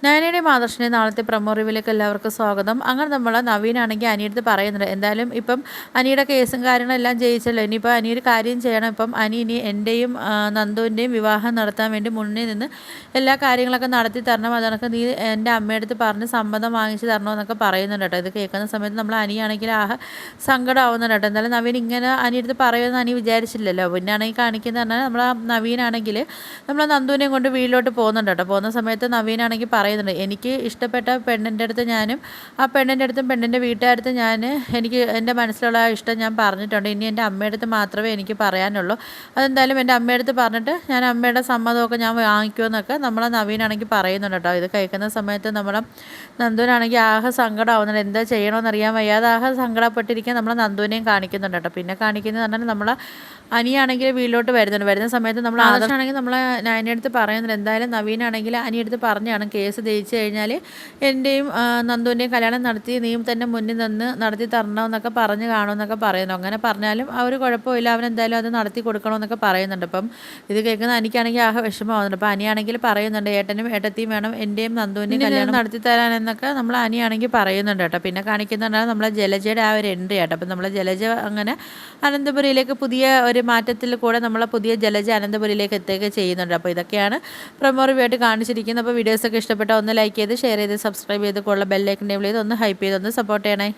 നയനയുടെയും ആദർശിൻ്റെയും നാളത്തെ പ്രൊമോ റിവ്യൂവിലേക്ക് എല്ലാവർക്കും സ്വാഗതം. അങ്ങനെ നമ്മൾ നവീനാണെങ്കിൽ അനിയടുത്ത് പറയുന്നുണ്ട്, എന്തായാലും ഇപ്പം അനിയുടെ കേസും കാര്യങ്ങളെല്ലാം ജയിച്ചല്ലോ, ഇനിയിപ്പോൾ അനി ഒരു കാര്യം ചെയ്യണം. ഇപ്പം ഇനി എൻ്റെയും നന്ദുവിൻ്റെയും വിവാഹം നടത്താൻ വേണ്ടി മുന്നിൽ നിന്ന് എല്ലാ കാര്യങ്ങളൊക്കെ നടത്തി തരണം. അതൊക്കെ നീ എൻ്റെ അമ്മയടുത്ത് പറഞ്ഞ് സമ്മതം വാങ്ങിച്ച് തരണമെന്നൊക്കെ പറയുന്നുണ്ട് കേട്ടോ. ഇത് കേൾക്കുന്ന സമയത്ത് നമ്മൾ അനിയാണെങ്കിൽ സങ്കടമാവുന്നുണ്ട് കേട്ടോ. എന്തായാലും നവീൻ ഇങ്ങനെ അനിയടുത്ത് പറയുമെന്ന് അനി വിചാരിച്ചില്ലല്ലോ. പിന്നെ ആണെങ്കിൽ കാണിക്കുന്നത് പറഞ്ഞാൽ നമ്മൾ നവീനാണെങ്കിൽ നമ്മൾ നന്ദുവിനെയും കൊണ്ട് വീട്ടിലോട്ട് പോകുന്നുണ്ട് കേട്ടോ. പോകുന്ന സമയത്ത് നവീനാണെങ്കിൽ പറയുന്നുണ്ട്, എനിക്ക് ഇഷ്ടപ്പെട്ട പെണ്ണിൻ്റെ അടുത്ത് ഞാനും ആ പെണ്ണിൻ്റെ അടുത്തും പെണ്ണിൻ്റെ വീട്ടുകാരടുത്ത് എനിക്ക് എൻ്റെ മനസ്സിലുള്ള ആ ഇഷ്ടം ഞാൻ പറഞ്ഞിട്ടുണ്ട്. ഇനി എൻ്റെ അമ്മയുടെ അടുത്ത് മാത്രമേ എനിക്ക് പറയാനുള്ളൂ. അതെന്തായാലും എൻ്റെ അമ്മയുടെ അടുത്ത് പറഞ്ഞിട്ട് ഞാൻ അമ്മയുടെ സമ്മതമൊക്കെ ഞാൻ വാങ്ങിക്കുമെന്നൊക്കെ നമ്മളെ നവീനാണെങ്കിൽ പറയുന്നുണ്ട് കേട്ടോ. ഇത് കഴിക്കുന്ന സമയത്ത് നമ്മളെ നന്ദുവിനാണെങ്കിൽ സങ്കടമാവുന്നുണ്ട്, എന്താ ചെയ്യണമെന്നറിയാൻ വയ്യാതെ സങ്കടപ്പെട്ടിരിക്കാൻ നമ്മളെ നന്ദുവിനെയും കാണിക്കുന്നുണ്ട് കേട്ടോ. പിന്നെ കാണിക്കുന്നത് പറഞ്ഞാൽ നമ്മളെ അനിയാണെങ്കിൽ വീട്ടിലോട്ട് വരുന്ന സമയത്ത് നമ്മൾ ആദർശാണെങ്കിൽ നമ്മളെ നയനടുത്ത് പറയുന്നുണ്ട്, എന്തായാലും നവീനാണെങ്കിൽ അനിയടുത്ത് പറഞ്ഞാണ് കേസ് ജയിച്ചു കഴിഞ്ഞാൽ എൻ്റെയും നന്ദുവിൻ്റെയും കല്യാണം നടത്തി നീയും തന്നെ മുന്നിൽ നിന്ന് നടത്തി തരണമെന്നൊക്കെ പറഞ്ഞ് കാണുമെന്നൊക്കെ പറയുന്നു. അങ്ങനെ പറഞ്ഞാലും അവർ കുഴപ്പമില്ല, അവനെന്തായാലും അത് നടത്തി കൊടുക്കണമെന്നൊക്കെ പറയുന്നുണ്ട്. അപ്പം ഇത് കേൾക്കുന്ന എനിക്കാണെങ്കിൽ വിഷമമാകുന്നുണ്ട്. അപ്പം അനിയാണെങ്കിൽ പറയുന്നുണ്ട്, ഏട്ടനും ഏട്ടത്തിയും വേണം എൻ്റെയും നന്ദുവിൻ്റെയും കല്യാണം നടത്തി തരാനെന്നൊക്കെ നമ്മൾ അനിയാണെങ്കിൽ പറയുന്നുണ്ട് കേട്ടോ. പിന്നെ കാണിക്കുന്നുണ്ടാണ് നമ്മളെ ജലജയുടെ ഒരു എൻട്രി ആട്ടോ. അപ്പം നമ്മളെ ജലജ അങ്ങനെ അനന്തപുരിയിലേക്ക് പുതിയ ഒരു മാറ്റത്തിൽ കൂടെ നമ്മളെ പുതിയ ജലജ അനന്തപുരിയിലേക്ക് എത്തുകയൊക്കെ ചെയ്യുന്നുണ്ട്. അപ്പോൾ ഇതൊക്കെയാണ് പ്രൊമോ റിവ്യൂ ആയിട്ട് കാണിച്ചിരിക്കുന്നത്. അപ്പോൾ വീഡിയോസൊക്കെ ഇഷ്ടപ്പെട്ടാൽ ഒന്ന് ലൈക്ക് ചെയ്ത് ഷെയർ ചെയ്ത് സബ്സ്ക്രൈബ് ചെയ്ത് ബെല്ലൈക്കൻ എനേബിൾ ചെയ്ത് ഒന്ന് ഹൈപ്പ് ചെയ്ത് ഒന്ന് സപ്പോർട്ട് ചെയ്യണേ.